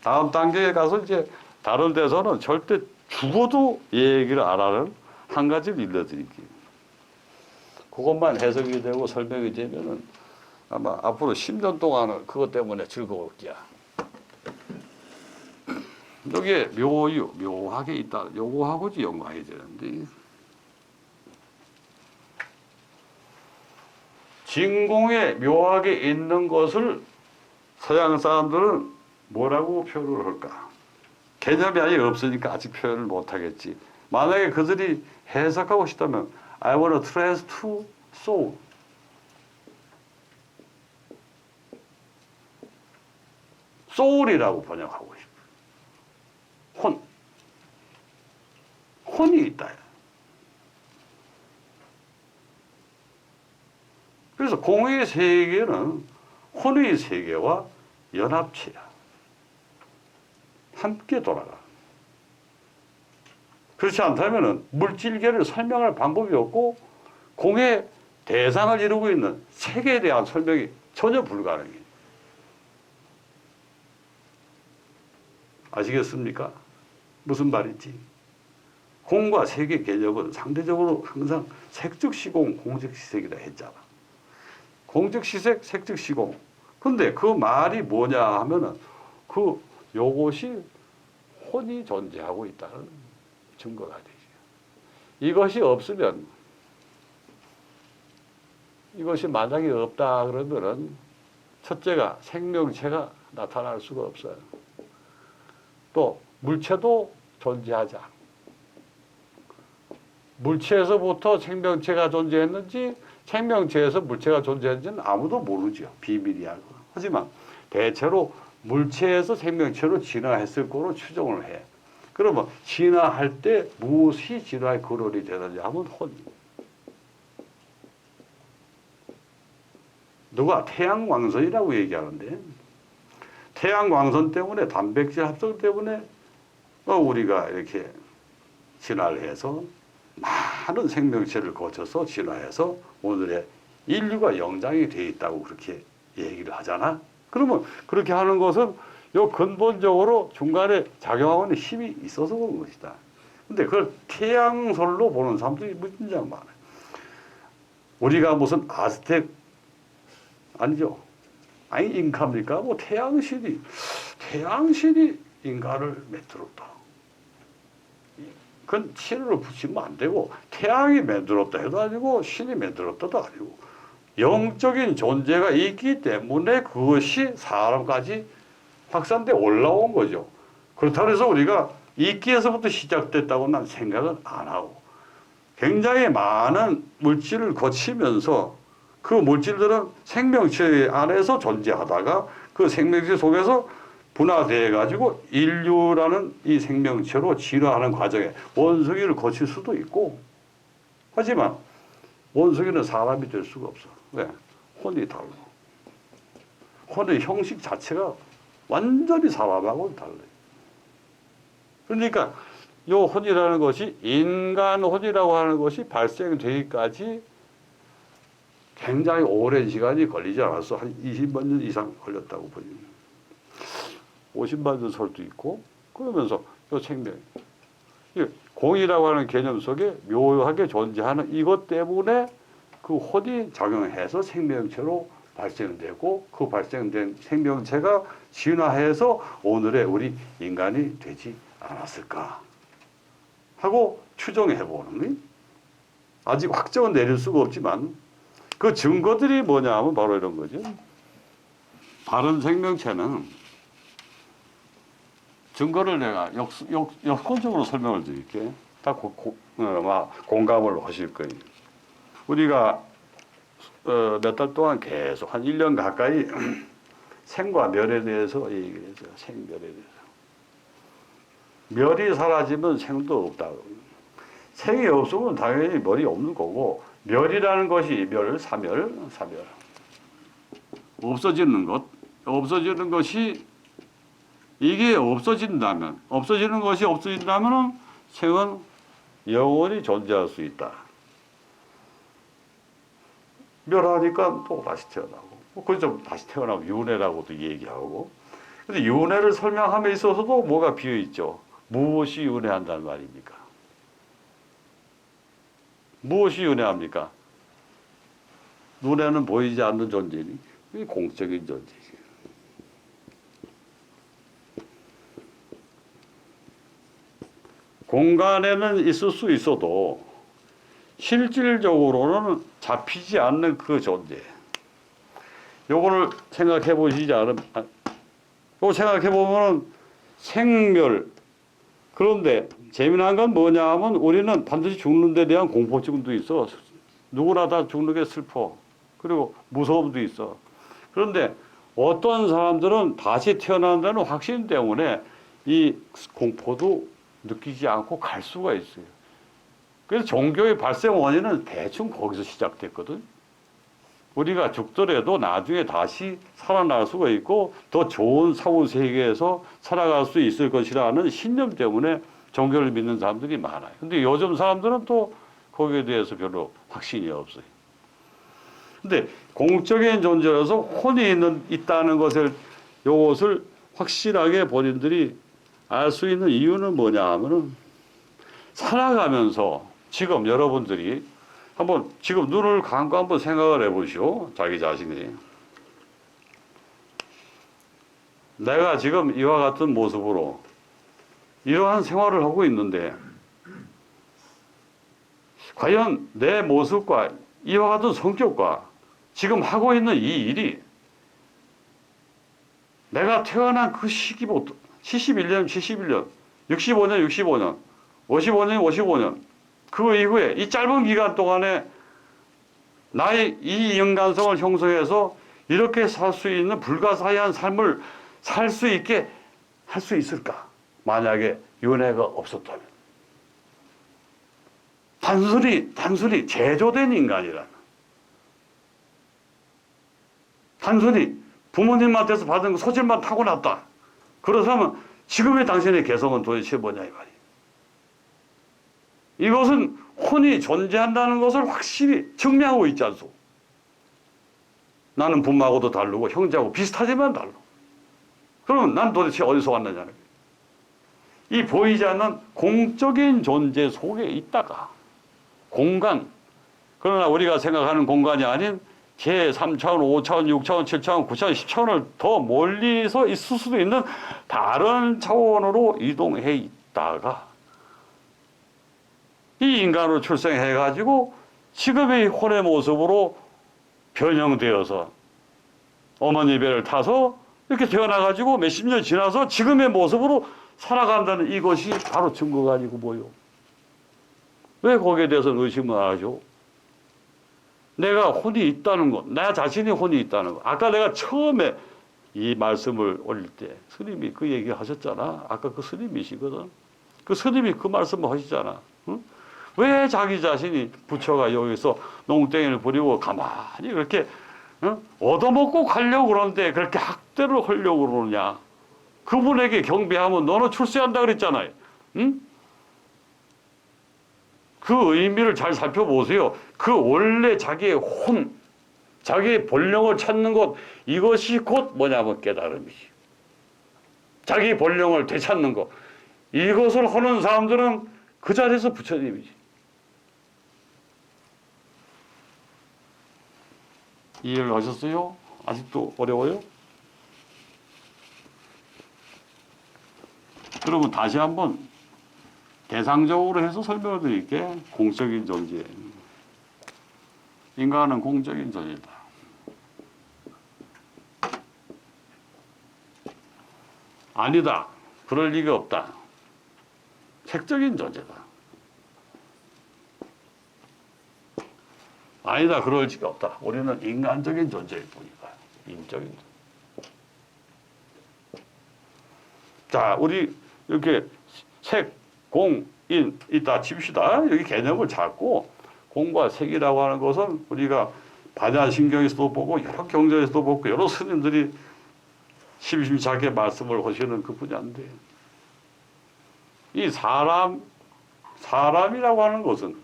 다음 단계에 가서 이제 다른 데서는 절대 죽어도 얘기를 안 하는 한 가지를 일러드릴게요. 그것만 해석이 되고 설명이 되면은 아마 앞으로 10년 동안은 그것 때문에 즐거울 거야. 여기에 묘유, 묘하게 있다. 요거하고지 연관이 되는데. 진공에 묘하게 있는 것을 서양 사람들은 뭐라고 표현을 할까? 개념이 아예 없으니까 아직 표현을 못하겠지. 만약에 그들이 해석하고 싶다면 I want to trace to soul. 소울이라고 번역하고 싶어요. 혼이 있다. 그래서 공의 세계는 혼의 세계와 연합체야. 함께 돌아가. 그렇지 않다면 물질계를 설명할 방법이 없고 공의 대상을 이루고 있는 세계에 대한 설명이 전혀 불가능해. 아시겠습니까? 무슨 말인지. 공과 세계 개념은 상대적으로 항상 색즉시공, 공즉시색이라 했잖아. 공즉시색, 색즉시공. 근데 그 말이 뭐냐 하면은 요것이 혼이 존재하고 있다는 증거가 되죠. 이것이 없으면, 이것이 만약에 없다 그러면은 첫째가 생명체가 나타날 수가 없어요. 또 물체도 존재하지 않고, 물체에서부터 생명체가 존재했는지 생명체에서 물체가 존재했는지는 아무도 모르죠. 비밀이야. 하지만 대체로 물체에서 생명체로 진화했을 거로 추정을 해. 그러면 진화할 때 무엇이 진화의 근원이 되느냐 하면 혼입니다. 누가 태양광선이라고 얘기하는데, 태양광선 때문에 단백질 합성 때문에 우리가 이렇게 진화를 해서 많은 생명체를 거쳐서 진화해서 오늘의 인류가 영장이 되어 있다고 그렇게 얘기를 하잖아. 그러면 그렇게 하는 것은 요 근본적으로 중간에 작용하고 있는 힘이 있어서 그런 것이다. 근데 그걸 태양설로 보는 사람들이 무진장 많아요. 우리가 무슨 아즈텍 아니죠. 아니 잉카입니까? 뭐 태양신이 인간을 만들었다. 그건 신으로 붙이면 안 되고 태양이 만들었다 해도 아니고 신이 만들었다도 아니고 영적인 존재가 있기 때문에 그것이 사람까지 확산돼 올라온 거죠. 그렇다고 해서 우리가 있기에서부터 시작됐다고 난 생각은 안 하고 굉장히 많은 물질을 거치면서 그 물질들은 생명체 안에서 존재하다가 그 생명체 속에서 분화되어 가지고 인류라는 이 생명체로 진화하는 과정에 원숭이를 거칠 수도 있고, 하지만 원숭이는 사람이 될 수가 없어. 왜? 혼이 달라. 혼의 형식 자체가 완전히 사람하고는 달라요. 그러니까 이 혼이라는 것이 인간 혼이라고 하는 것이 발생되기까지 굉장히 오랜 시간이 걸리지 않았어. 한 20만 년 이상 걸렸다고 보니 50만 년 설도 있고, 그러면서 이 생명, 공이라고 하는 개념 속에 묘하게 존재하는 이것 때문에 그 혼이 작용해서 생명체로 발생되고 그 발생된 생명체가 진화해서 오늘의 우리 인간이 되지 않았을까 하고 추정해 보는 거예요. 아직 확정은 내릴 수가 없지만 그 증거들이 뭐냐 하면 바로 이런 거죠. 다른 생명체는 증거를 내가 역론적으로 설명을 드릴게. 다 공감을 하실 거예요. 우리가 몇 달 동안 계속 한 1년 가까이 생과 멸에 대해서 얘기를 했어요. 생멸에 대해서. 멸이 사라지면 생도 없다. 생이 없으면 당연히 멸이 없는 거고, 멸이라는 것이 멸, 사멸. 없어지는 것, 없어지는 것이 이게 없어지는 것이 없어진다면 생은 영원히 존재할 수 있다. 멸하니까 또 다시 태어나고, 그래서 다시 태어나고 윤회라고도 얘기하고. 근데 윤회를 설명함에 있어서도 뭐가 비어 있죠. 무엇이 윤회한다는 말입니까? 무엇이 윤회합니까? 눈에는 보이지 않는 존재니 이게 공적인 존재지. 공간에는 있을 수 있어도 실질적으로는 잡히지 않는 그 존재. 요거를 생각해 보시지 않으면, 요거 생각해 보면은 생멸. 그런데 재미난 건 뭐냐 하면 우리는 반드시 죽는 데 대한 공포증도 있어. 누구나 다 죽는 게 슬퍼. 그리고 무서움도 있어. 그런데 어떤 사람들은 다시 태어난다는 확신 때문에 이 공포도 느끼지 않고 갈 수가 있어요. 그래서 종교의 발생 원인은 대충 거기서 시작됐거든. 우리가 죽더라도 나중에 다시 살아날 수가 있고 더 좋은 사후 세계에서 살아갈 수 있을 것이라는 신념 때문에 종교를 믿는 사람들이 많아요. 근데 요즘 사람들은 또 거기에 대해서 별로 확신이 없어요. 근데 공적인 존재로서 혼이 있다는 것을, 요것을 확실하게 본인들이 알 수 있는 이유는 뭐냐 하면은 살아가면서 지금 여러분들이 한번 지금 눈을 감고 한번 생각을 해보시오. 자기 자신이. 내가 지금 이와 같은 모습으로 이러한 생활을 하고 있는데 과연 내 모습과 이와 같은 성격과 지금 하고 있는 이 일이 내가 태어난 그 시기부터 71년, 65년, 55년 그 이후에 이 짧은 기간 동안에 나의 이 인간성을 형성해서 이렇게 살 수 있는 불가사의한 삶을 살 수 있게 할 수 있을까? 만약에 윤회가 없었다면. 단순히 제조된 인간이라면. 단순히 부모님한테서 받은 그 소질만 타고났다. 그렇다면 지금의 당신의 개성은 도대체 뭐냐 이 말이에요. 이것은 혼이 존재한다는 것을 확실히 증명하고 있지 않소. 나는 부모하고도 다르고 형제하고 비슷하지만 달라. 그러면 난 도대체 어디서 왔느냐는 거예요. 이 보이지 않는 공적인 존재 속에 있다가 공간, 그러나 우리가 생각하는 공간이 아닌 제3차원, 5차원, 6차원, 7차원, 9차원, 10차원을 더 멀리서 있을 수도 있는 다른 차원으로 이동해 있다가 이 인간으로 출생해가지고 지금의 혼의 모습으로 변형되어서 어머니 배를 타서 이렇게 태어나가지고 몇십 년 지나서 지금의 모습으로 살아간다는 이것이 바로 증거가 아니고 뭐요. 왜 거기에 대해서는 의심을 하죠? 내가 혼이 있다는 것, 나 자신이 혼이 있다는 것. 아까 내가 처음에 이 말씀을 올릴 때 스님이 그 얘기 하셨잖아. 아까 그 스님이시거든. 그 스님이 그 말씀을 하시잖아. 응? 왜 자기 자신이 부처가 여기서 농땡이를 부리고 가만히 그렇게 얻어먹고 가려고 그러는데 그렇게 학대를 하려고 그러느냐. 그분에게 경배하면 너는 출세한다 그랬잖아요. 응? 그 의미를 잘 살펴보세요. 그 원래 자기의 혼, 자기의 본령을 찾는 것, 이것이 곧 뭐냐면 깨달음이지. 자기 본령을 되찾는 것. 이것을 하는 사람들은 그 자리에서 부처님이지. 이해를 하셨어요? 아직도 어려워요? 그러면 다시 한번 대상적으로 해서 설명을 드릴게. 공적인 존재. 인간은 공적인 존재다. 아니다. 그럴 리가 없다. 색적인 존재다. 아니다, 그럴 지가 없다. 우리는 인간적인 존재일 뿐이다. 인적인 존재. 자, 우리 이렇게 색, 공, 인 있다 칩시다. 여기 개념을 잡고 공과 색이라고 하는 것은 우리가 반야신경에서도 보고 여러 경전에서도 보고 여러 스님들이 심심찮게 말씀을 하시는 그 분야인데 이 사람이라고 하는 것은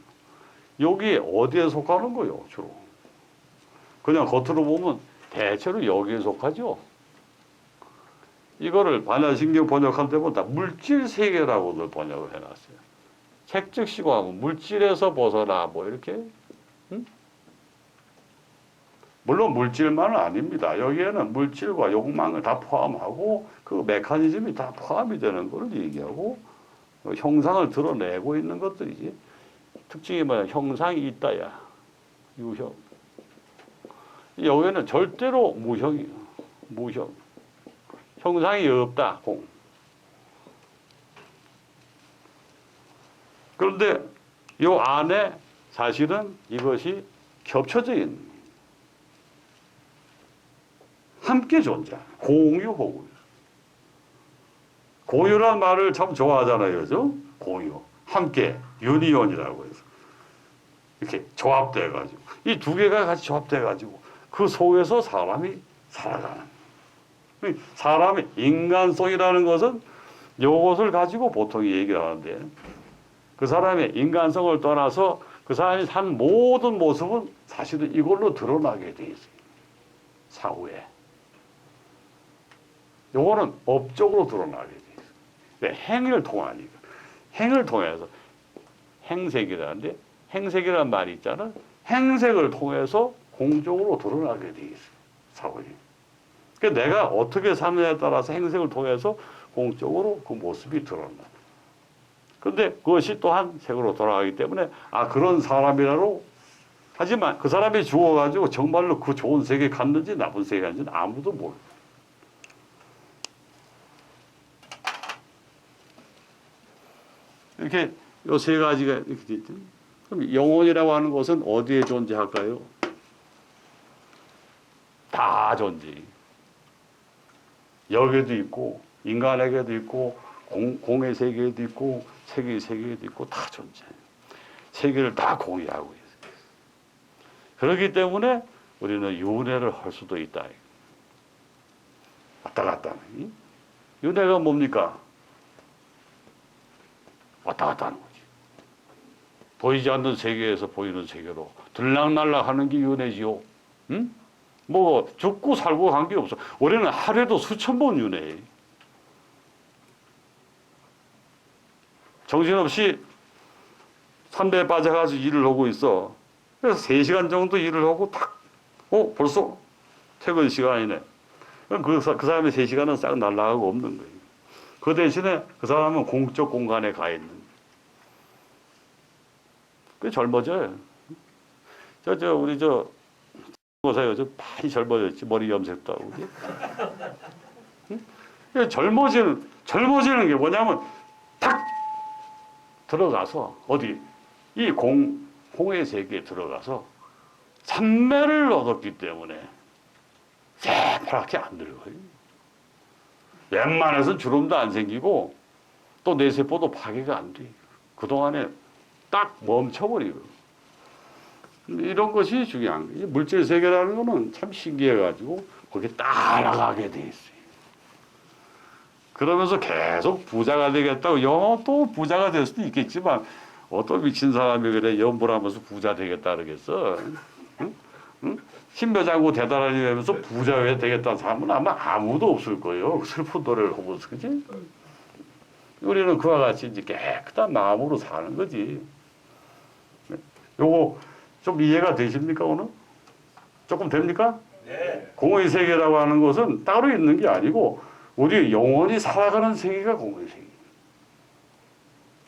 여기 어디에 속하는 거요, 주로? 그냥 겉으로 보면 대체로 여기에 속하죠. 이거를 반야신경 번역한 때보면 다 물질 세계라고들 번역을 해놨어요. 색즉시고 하면 물질에서 벗어나 뭐 이렇게. 응? 물론 물질만은 아닙니다. 여기에는 물질과 욕망을 다 포함하고 그 메커니즘이 다 포함이 되는 걸 얘기하고 형상을 드러내고 있는 것들이지. 특징이 뭐냐? 형상이 있다야. 유형. 여기는 절대로 무형이에요. 무형. 형상이 없다. 공. 그런데 이 안에 사실은 이것이 겹쳐져 있는 함께 존재. 공유, 호구. 공유란 말을 참 좋아하잖아요. 그죠? 공유. 함께. 유니온이라고 해서. 이렇게 조합돼가지고. 이 두 개가 같이 조합돼가지고 그 속에서 사람이 살아가는. 사람의 인간성이라는 것은 이것을 가지고 보통 얘기를 하는데 그 사람의 인간성을 떠나서 그 사람이 산 모든 모습은 사실은 이걸로 드러나게 돼 있어요. 사후에. 요거는 업적으로 드러나게 돼 있어요. 행을 통하니까. 행을 통해서 행색이라는데 행색이라는 말이 있잖아. 행색을 통해서 공적으로 드러나게 돼 있어요. 사후에. 그러니까 내가 어떻게 사느냐에 따라서 행색을 통해서 공적으로 그 모습이 드러나. 그런데 그것이 또한 색으로 돌아가기 때문에 그런 사람이라고 하지만 그 사람이 죽어가지고 정말로 그 좋은 세계에 갔는지 나쁜 세계에 갔는지 아무도 몰라. 이렇게 요 세 가지가 이렇게 돼 있죠. 그럼 영혼이라고 하는 것은 어디에 존재할까요? 다 존재. 여기에도 있고 인간에게도 있고 공의 세계에도 있고 색의 세계에도 있고 다 존재해요. 세계를 다 공유하고 있어요. 그렇기 때문에 우리는 윤회를 할 수도 있다. 왔다 갔다 하는. 윤회가 뭡니까? 왔다 갔다 하는 거지. 보이지 않는 세계에서 보이는 세계로 들락날락 하는 게 윤회지요. 응? 뭐 죽고 살고 관계 없어. 우리는 하루에도 수천 번 윤회해. 정신없이 산배에 빠져가지고 일을 하고 있어. 그래서 3시간 정도 일을 하고 벌써 퇴근 시간이네. 그 사람의 3시간은 싹 날아가고 없는 거예요. 그 대신에 그 사람은 공적 공간에 가 있는 거예요. 그 젊어져요. 우리 보세요. 많이 젊어졌지. 머리 염색도 하고. 응? 젊어지는 게 뭐냐면 탁 들어가서 어디 이 공의 세계에 들어가서 삼매를 얻었기 때문에 새파랗게 안 늙어요. 웬만해서는 주름도 안 생기고 또 뇌세포도 파괴가 안 돼. 그동안에 딱 멈춰버리고. 이런 것이 중요한 거예요. 물질 세계라는 거는 참 신기해가지고 거기에 따라가게 돼 있어요. 그러면서 계속 부자가 되겠다고 또 부자가 될 수도 있겠지만 어떤 미친 사람이 그래 연불하면서 부자 되겠다 그러겠어. 응? 응? 신묘장구 대단하니 되면서 부자 왜 되겠다는 사람은 아마 아무도 없을 거예요. 슬픈 노래를 하면서 그지? 우리는 그와 같이 이제 깨끗한 마음으로 사는 거지. 요거 좀 이해가 되십니까 오늘? 조금 됩니까? 네. 공의 세계라고 하는 것은 따로 있는 게 아니고 우리 영원히 살아가는 세계가 공의 세계.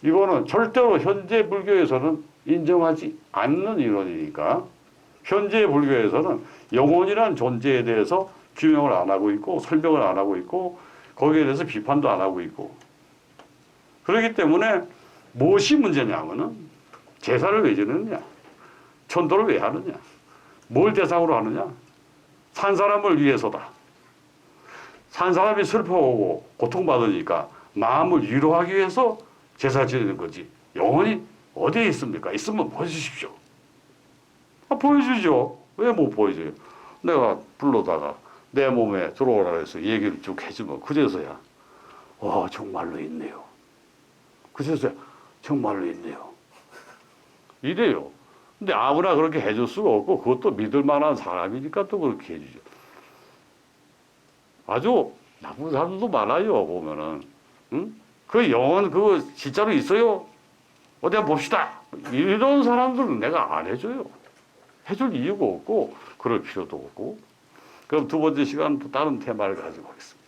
이거는 절대로 현재 불교에서는 인정하지 않는 이론이니까 현재 불교에서는 영혼이라는 존재에 대해서 규명을 안 하고 있고 설명을 안 하고 있고 거기에 대해서 비판도 안 하고 있고 그렇기 때문에 무엇이 문제냐면은 제사를 왜 지내느냐. 전도를 왜 하느냐? 뭘 대상으로 하느냐? 산 사람을 위해서다. 산 사람이 슬퍼하고 고통받으니까 마음을 위로하기 위해서 제사 지내는 거지. 영혼이 어디에 있습니까? 있으면 보여주십시오. 보여주죠. 왜 못 보여줘요? 내가 불러다가 내 몸에 들어오라 해서 얘기를 쭉 해주면 그제서야 정말로 있네요. 그제서야 정말로 있네요. 이래요. 근데 아무나 그렇게 해줄 수가 없고 그것도 믿을 만한 사람이니까 또 그렇게 해주죠. 아주 나쁜 사람도 많아요. 보면은 그 영혼 그거 진짜로 있어요? 어디 한번 봅시다. 이런 사람들은 내가 안 해줘요. 해줄 이유가 없고 그럴 필요도 없고. 그럼 두 번째 시간 또 다른 테마를 가지고 하겠습니다.